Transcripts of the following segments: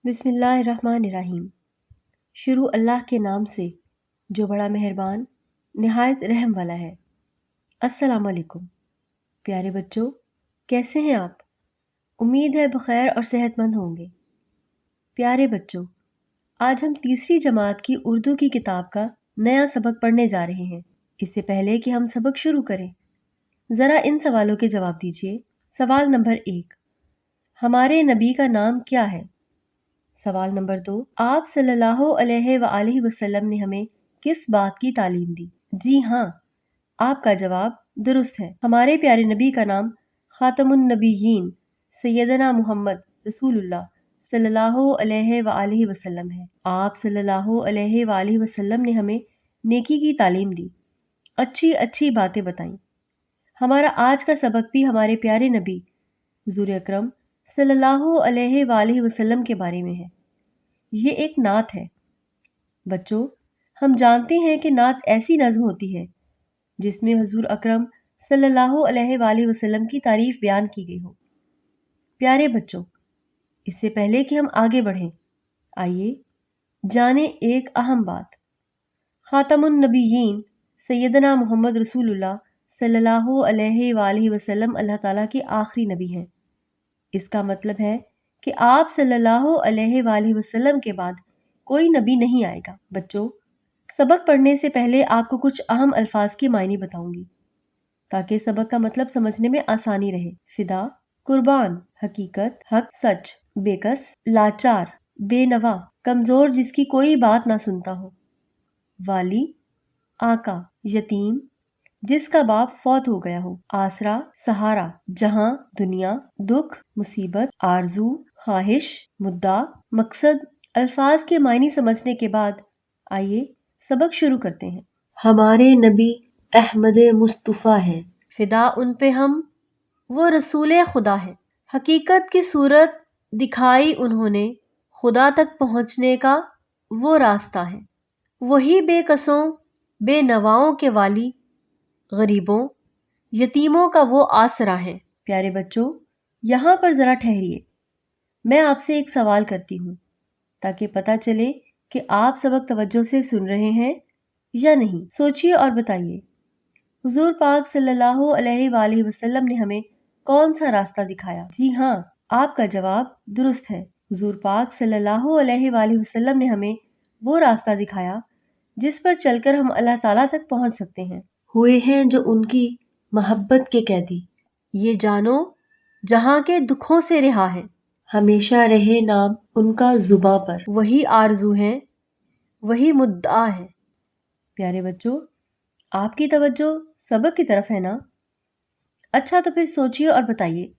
बिस्मिल्लाहिर्रहमानिर्रहीम। शुरू अल्लाह के नाम से जो बड़ा मेहरबान निहायत रहम वाला है। अस्सलाम वालेकुम। प्यारे बच्चों, कैसे हैं आप? उम्मीद है बखैर और सेहतमंद होंगे। प्यारे बच्चों, आज हम तीसरी जमात की उर्दू की किताब का नया सबक पढ़ने जा रहे हैं। इससे पहले कि हम सबक शुरू करें, ज़रा इन सवालों के जवाब दीजिए। सवाल नंबर 1, हमारे नबी का नाम क्या है? सवाल नंबर 2, आप सल्लल्लाहु अलैहि वसल्लम ने हमें किस बात की तालीम दी? जी हाँ, आपका जवाब दुरुस्त है। हमारे प्यारे नबी का नाम खातमुन नबीयीन सैयदना मुहम्मद रसूलुल्लाह सल्लल्लाहु अलैहि वसल्लम है। आप सल्लल्लाहु अलैहि वसल्लम ने हमें नेकी की तालीम दी, अच्छी अच्छी बातें बताईं। हमारा आज का सबक भी हमारे प्यारे नबी हुजूर अकरम सल्लल्लाहु अलैहि वसल्लम के बारे में है। ये एक नात है। बच्चों, हम जानते हैं कि नात ऐसी नज़्म होती है जिसमें हुजूर अकरम सल्लल्लाहु अलैहि वसल्लम की तारीफ बयान की गई हो। प्यारे बच्चों, इससे पहले कि हम आगे बढ़ें, आइए जाने एक अहम बात। खातमुन नबीयीन सैयदना मुहम्मद रसूलुल्लाह सल्लल्लाहु अलैहि वसल्लम अल्लाह ताला के आखिरी नबी हैं। इसका मतलब है कि आप सल्लल्लाहु अलैहि वसल्लम के बाद कोई नबी नहीं आएगा। बच्चों, सबक पढ़ने से पहले आपको कुछ अहम अल्फाज के मायने बताऊंगी ताकि सबक का मतलब समझने में आसानी रहे। फिदा, कुर्बान, हकीकत, हक, सच, बेकस, लाचार, बेनवा, कमजोर जिसकी कोई बात ना सुनता हो, वाली, आका, यतीम जिसका बाप फौत हो गया हो, आसरा, सहारा, जहां, दुनिया, दुख, मुसीबत, आरजू, ख्वाहिश, मुद्दा, मकसद। अल्फाज के मायने समझने के बाद आइए सबक शुरू करते हैं। हमारे नबी अहमद मुस्तफ़ा है, फिदा उन पे हम, वो रसूल खुदा है। हकीकत की सूरत दिखाई उन्होंने, खुदा तक पहुंचने का वो रास्ता है। वही बेकसों बेनवाओं के वाली, गरीबों यतीमों का वो आसरा है। प्यारे बच्चों, यहाँ पर ज़रा ठहरिए। मैं आपसे एक सवाल करती हूँ ताकि पता चले कि आप सबक तवज्जो से सुन रहे हैं या नहीं। सोचिए और बताइए, हुजूर पाक सल्लल्लाहु अलैहि वसल्लम ने हमें कौन सा रास्ता दिखाया? जी हाँ, आपका जवाब दुरुस्त है। हुजूर पाक सल्लल्लाहु अलैहि वसल्लम ने हमें वो रास्ता दिखाया जिस पर चलकर हम अल्लाह ताला तक पहुँच सकते हैं। हुए हैं जो उनकी मोहब्बत के कैदी, ये जानो जहाँ के दुखों से रिहा है। हमेशा रहे नाम उनका जुबां पर, वही आरजू है, वही मुद्दा है। प्यारे बच्चों, आपकी तवज्जो सबक की तरफ है ना? अच्छा, तो फिर सोचिए और बताइए,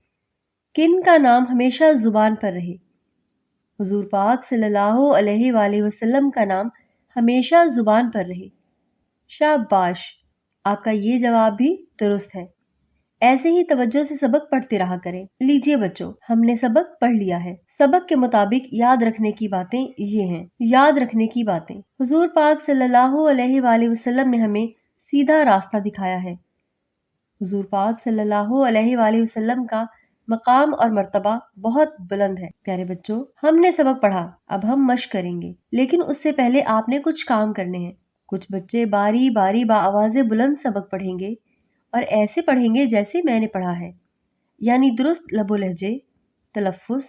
किन का नाम हमेशा जुबान पर रहे? हुजूर पाक सल्लल्लाहु अलैहि वसल्लम का नाम हमेशा जुबान पर रहे। शाबाश, आपका ये जवाब भी दुरुस्त है। ऐसे ही तवज्जो से सबक पढ़ते रहा करें। लीजिए बच्चों, हमने सबक पढ़ लिया है। सबक के मुताबिक याद रखने की बातें ये हैं। याद रखने की बातें, हुजूर पाक सल्लल्लाहु अलैहि वसल्लम ने हमें सीधा रास्ता दिखाया है। हुजूर पाक सल्लल्लाहु अलैहि वसल्लम का मकाम और मर्तबा बहुत बुलंद है। प्यारे बच्चों, हमने सबक पढ़ा, अब हम मश्क करेंगे, लेकिन उससे पहले आपने कुछ काम करने हैं। कुछ बच्चे बारी बारी बाआवाज़े बुलंद सबक पढ़ेंगे और ऐसे पढ़ेंगे जैसे मैंने पढ़ा है, यानी दुरुस्त लबो लहजे, तलफ़्फ़ुज़,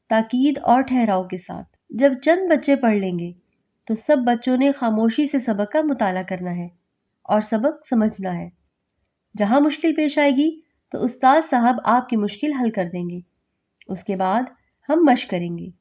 ताकीद और ठहराव के साथ। जब चंद बच्चे पढ़ लेंगे तो सब बच्चों ने खामोशी से सबक का मुताला करना है और सबक समझना है। जहाँ मुश्किल पेश आएगी तो उस्ताद साहब आपकी मुश्किल हल कर देंगे। उसके बाद हम मश्क करेंगे।